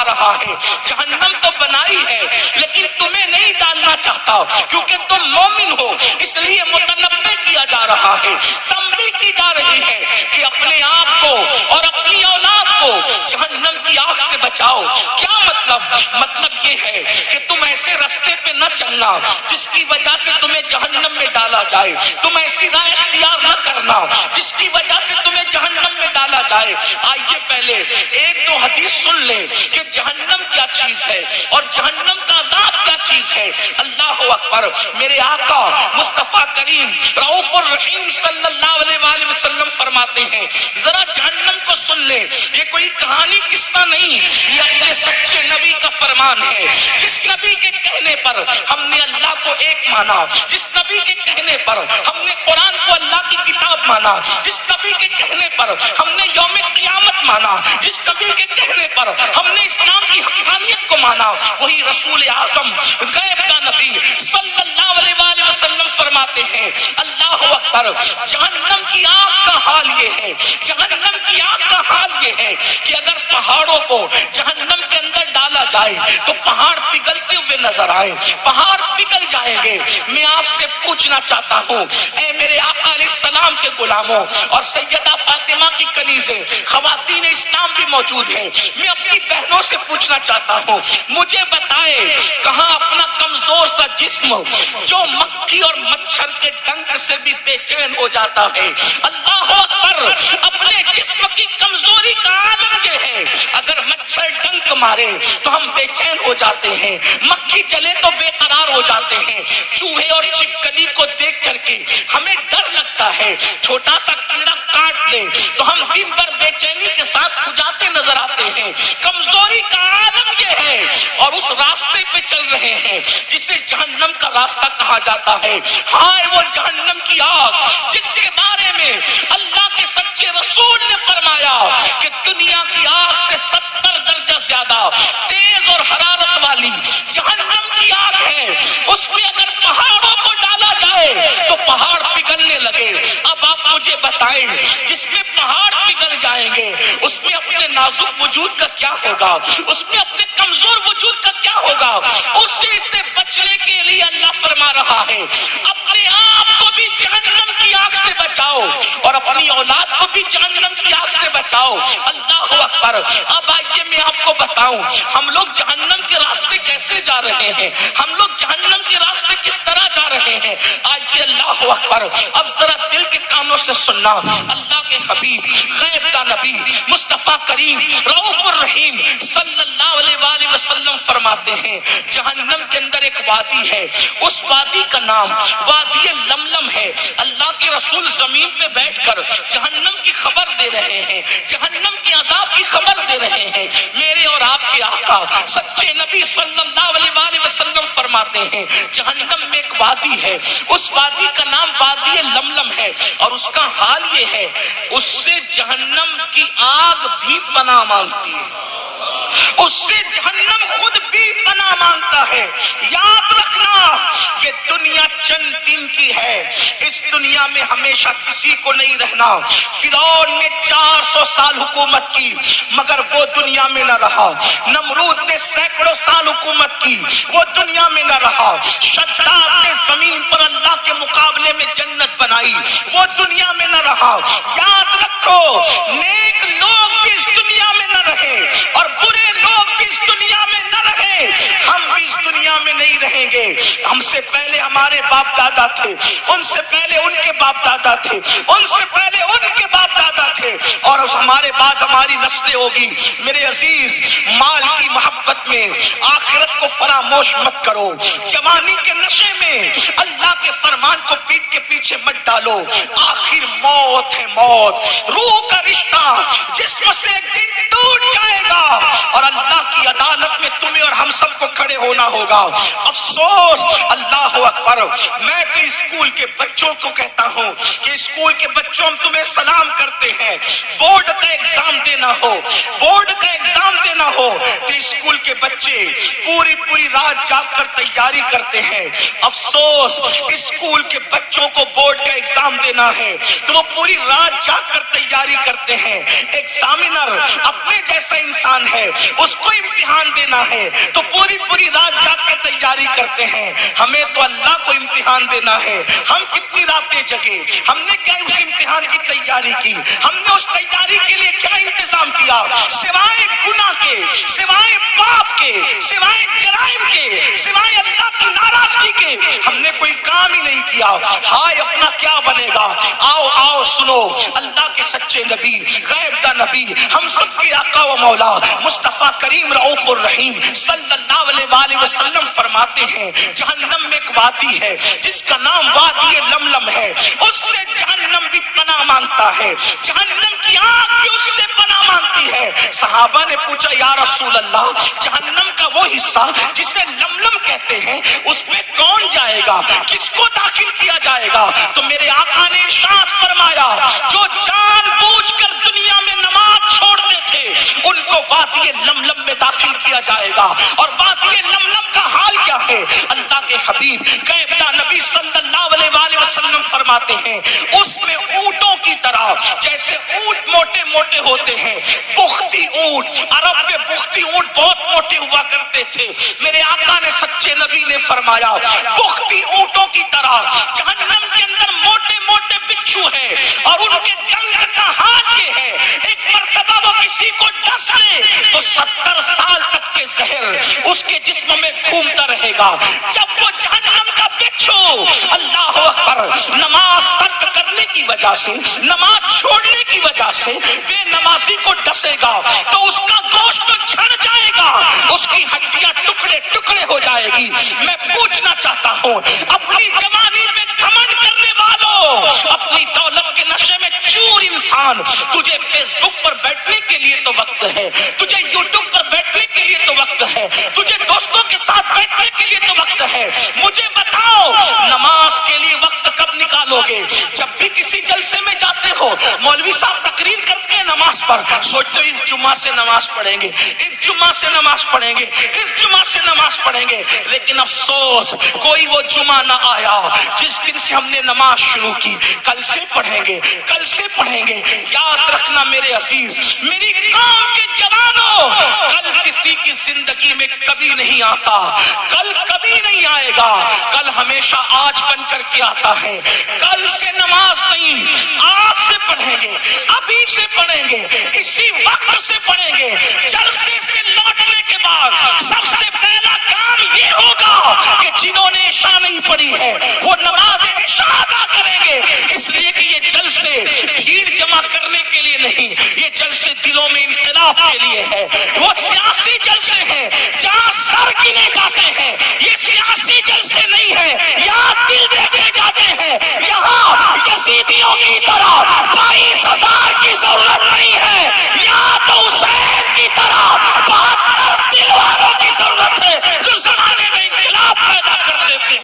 رہا ہے جہنم تو بنائی ہے لیکن تمہیں نہیں ڈالنا چاہتا کیونکہ تم مومن ہو، اس لیے متنبہ کیا جا رہا ہے، تنبیہ کی جا رہی ہے کہ اپنے آپ کو اور اپنی اولاد کو جہنم کی آگ سے بچاؤ۔ کیا مطلب یہ ہے کہ تم ایسے راستے پہ نہ چلنا جس کی وجہ سے تمہیں جہنم میں ڈالا جائے، تم ایسی راہ اختیار نہ کرنا جس کی وجہ سے تمہیں جہنم میں ڈالا جائے۔ آئیے پہلے ایک دو حدیث سن لیں کہ جہنم کیا چیز ہے اور جہنم کا عذاب کیا چیز ہے۔ اللہ اکبر، میرے آقا مصطفیٰ کریم رؤوف الرحیم صلی اللہ علیہ وآلہ وسلم فرماتے ہیں ذرا جہنم کو سن لیں، یہ کوئی کہانی قصہ نہیں، یہ اپنے سچے نبی کا فرمان ہے۔ جس نبی کے کہنے پر ہم نے اللہ کو ایک مانا، جس نبی کے کہنے پر ہم نے قرآن کو اللہ کی کتاب مانا، جس نبی کے کہنے پر ہم نے یوم قیامت مانا، جس نبی کے کہنے پر ہم نے اسلام کی حقانیت کو مانا، وہی رسول اعظم غیب کا نبی صلی اللہ علیہ وآلہ وسلم فرماتے ہیں اللہ اکبر، جہنم کی آگ کا حال یہ ہے، جہنم کی آگ کا حال یہ ہے کہ اگر پہاڑوں کو جہنم کے اندر ڈالا جائے تو پہاڑ پگھلتے ہوئے نظر آئے، پہاڑ پگھل جائیں گے۔ میں آپ سے پوچھنا چاہتا ہوں اے میرے آقا علیہ السلام کے غلاموں اور سیدہ فاطمہ کی کنیزیں، خواتین اسلام بھی موجود ہیں، میں اپنی بہنوں سے پوچھنا چاہتا ہوں مجھے بتائے کہاں اپنا کمزور سا جسم جو مکھی اور مچھر کے ڈنک سے بھی بے چین ہو جاتا ہے، اللہ اکبر، اپنے جسم کی کمزوری کا عالم یہ ہے اگر مچھر ڈنک مارے تو ہم بے چین ہو جاتے ہیں، مکھی چلے تو بے قرار ہو جاتے ہیں، چوہے اور چھپکلی کو دیکھ کر کے ہمیں ڈر لگتا ہے، چھوٹا سا کیڑا کاٹ لے تو ہم دن بھر بے چینی کے ساتھ کھجاتے نظر آتے ہیں۔ کمزوری کا عالم یہ ہے اور اس راستے پہ چل رہے ہیں جسے جہنم کا راستہ کہا جاتا ہے۔ ہائے وہ جہنم کی آگ جس کے بارے میں اللہ کے سچے رسول نے فرمایا کہ دنیا کی آگ سے 70 درجہ زیادہ تیز اور حرارت والی جہنم کی آگ ہے، اس میں اگر پہاڑوں کو ڈالا جائے تو پہاڑ پگھلنے لگے۔ اب آپ مجھے بتائیں جس میں پہاڑ پگھل جائیں گے اس میں اپنے نازک وجود کا کیا ہوگا، اس میں اپنے کمزور وجود کا کیا ہوگا؟ اسی سے بچنے کے لیے اللہ فرما رہا ہے اپنے آپ کو بھی جہنم کی آگ سے بچاؤ اور اپنی اولاد کو بھی جہنم کی آگ سے بچاؤ۔ اللہ اکبر، اب آئیے میں آپ کو بتاؤں ہم لوگ جہنم کے راستے کیسے جا رہے ہیں، ہم لوگ جہنم کے راستے کس طرح جا رہے ہیں۔ آئیے اللہ اکبر، اب ذرا دل کے کانوں سے سننا، اللہ کے حبیب غیب کا نبی مصطفیٰ کریم رؤوف الرحیم صلی اللہ علیہ وآلہ وسلم فرماتے ہیں جہنم کے اندر ایک وادی ہے، اس وادی کا نام وادی لملم ہے۔ اللہ کے رسول زمین پہ بیٹھ کر جہنم کی خبر دے رہے ہیں، جہنم کے عذاب کی خبر دے رہے ہیں۔ میرے اور آپ کے آقا سچے نبی صلی اللہ علیہ وآلہ وسلم فرماتے ہیں جہنم میں ایک وادی ہے، اس وادی کا نام وادی لملم ہے اور اس کا حال یہ ہے اس سے جہنم کی آگ بھی پناہ مانگتی ہے، اس سے جہنم خود بھی پناہ مانگتا ہے۔ یاد رکھنا یہ دنیا چند دن کی ہے، اس دنیا میں ہمیشہ کسی کو نہیں رہنا۔ فرعون نے 400 سال حکومت کی مگر وہ دنیا میں نہ رہا، نمرود نے سینکڑوں سال حکومت کی وہ دنیا میں نہ رہا، شداد نے زمین پر اللہ کے مقابلے میں جنت بنائی وہ دنیا میں نہ رہا۔ یاد رکھو نیک لوگ بھی اس دنیا میں نہ رہے اور برے لوگ بھی اس دنیا میں نہ رہے، ہم بھی اس دنیا میں نہیں رہیں گے۔ ہم سے پہلے ہمارے باپ دادا تھے، ان سے پہلے ان کے باپ دادا تھے، ان سے پہلے ان کے باپ دادا تھے اور ہمارے بعد ہماری نسلیں ہوگی۔ میرے عزیز، مال کی محبت میں آخرت کو فراموش مت کرو، جوانی کے نشے میں اللہ کے فرمان کو پیٹ کے پیچھے مت ڈالو، آخر موت ہے موت، روح کا رشتہ جسم سے ایک دن ٹوٹ جائے گا اور اللہ کی عدالت میں تمہیں اور ہم سب کو کھڑے ہونا ہوگا. افسوس, اللہ اکبر. میں تو اسکول کے بچوں کو کہتا ہوں کہ اسکول کے بچوں تمہیں سلام کرتے ہیں. بورڈ کا ایگزام دینا ہو, بورڈ کا ایگزام دینا ہو تو اسکول کے بچے پوری رات جاگ کر تیاری کرتے ہیں. افسوس, اسکول کے بچوں کو بورڈ کا ایگزام دینا ہے تو وہ پوری رات جاگ کر تیاری کرتے ہیں. ایگزامینر اپنے جیسا انسان ہے, اس کو امتحان دینا ہے تو پوری رات جاگ کر تیاری کرتے ہیں. ہمیں تو اللہ کو امتحان دینا ہے. ہم کتنی راتیں جگے, ہم نے کیا اس امتحان کی تیاری کی, ہم نے اس تیاری کے لیے کیا انتظام کیا, سوائے گناہ کے, سوائے پاپ کے, سوائے جرائم کے, سوائے اللہ کی ناراضگی کے ہم نے کوئی کام ہی نہیں کیا. ہائے اپنا کیا بنے گا. آؤ سنو, اللہ کے سچے نبی, غیب دا نبی, ہم سب کے آقا و مولا مصطفیٰ کریم رؤوف الرحیم صلی اللہ علیہ وآلہ وسلم فرماتے ہیں جہنم میں ایک وادی ہے جس کا نام وادی لملم ہے, اس سے جہنم بھی پناہ مانگتا ہے, جہنم کی آگ بھی اس سے پناہ مانگتی ہے. صحابہ نے پوچھا یا رسول اللہ, جہنم کا وہ حصہ جسے لملم کہتے ہیں اس میں کون جائے گا, کس کو داخل کیا جائے گا؟ تو میرے آقا نے ارشاد فرمایا جو جان بوجھ کر دنیا میں نماز چھوڑتے تھے ان کو وادی لملم میں داخل کیا جائے گا. اور وادی لملم کا حال کیا ہے؟ اللہ کے حبیب غیب دا نبی صلی اللہ علیہ وآلہ وسلم فرماتے ہیں اس میں اونٹوں کی طرح, جیسے اونٹ موٹے موٹے ہوتے ہیں, بختی اونٹ, عرب میں بختی اونٹ بہت موٹے ہوا کرتے تھے. میرے آقا نے سچے نبی نے فرمایا بختی اونٹوں کی طرح جہنم کے اندر موٹے موٹے بچھو ہیں اور ان کے ڈنگر کا حال یہ ہے ایک مرتبہ وہ کسی کو ڈس لے تو 70 سال تک کے زہر اس کے جسم میں گھومتا رہے گا. جب وہ جہنم کا بچھو اللہ اکبر نماز ترک کرنے کی وجہ سے, نماز چھوڑنے کی وجہ سے بے نمازی کو ڈسے گا تو اس کا گوشت جھڑ جائے گا, اس کی ہڈیاں ٹکڑے ٹکڑے ہو جائے گی. میں پوچھنا چاہتا ہوں اپنی جوانی پہ گھمنڈ کرنے والوں, اپنی دولت کے نشے میں چور انسان, تجھے فیس بک پر بیٹھنے کے لیے تو وقت ہے, تجھے یوٹیوب پر بیٹھنے کے لیے تو وقت ہے, تجھے دوستوں کے ساتھ بیٹھنے کے لیے تو وقت ہے. مجھے بتاؤ نماز کے لیے وقت کب نکالو گے؟ جب بھی کسی جلسے میں جاتے ہو مولوی صاحب تقریر کرتے ہیں نماز پر, سوچتے اس جمعہ سے نماز پڑھیں گے, اس جمعہ سے نماز پڑھیں گے, اس جمعہ سے نماز پڑھیں گے. لیکن افسوس کوئی وہ جمعہ نہ آیا جس دن سے ہم نے نماز شروع کی. کل سے پڑھیں گے, کل سے پڑھیں گے. یاد رکھنا میرے عزیز, میری قوم کے جوانوں, کل کسی کی زندگی میں کبھی نہیں آتا, کل کبھی نہیں آئے گا, کل ہمیشہ آج بن کر کے آتا ہے. کل سے نماز نہیں, آج سے پڑھیں گے, ابھی سے پڑھیں گے, اسی وقت سے پڑھیں گے. جلسے سے لوٹنے کے بعد سب سے پہلا کام یہ ہوگا کہ جنہوں نے عشاء نہیں پڑھی ہے وہ نماز عشاء ادا کریں گے. اس لیے کہ یہ جلسے بھیڑ جمع کرنے کے لیے نہیں, یہ جلسے دلوں میں انقلاب کے لیے ہے. وہ سیاسی جلسے ہیں جہاں سر گنے جاتے ہیں, یہ سیاسی جلسے نہیں ہے یہاں دل دیکھے جاتے ہیں. یہاں یزیدیوں کی طرح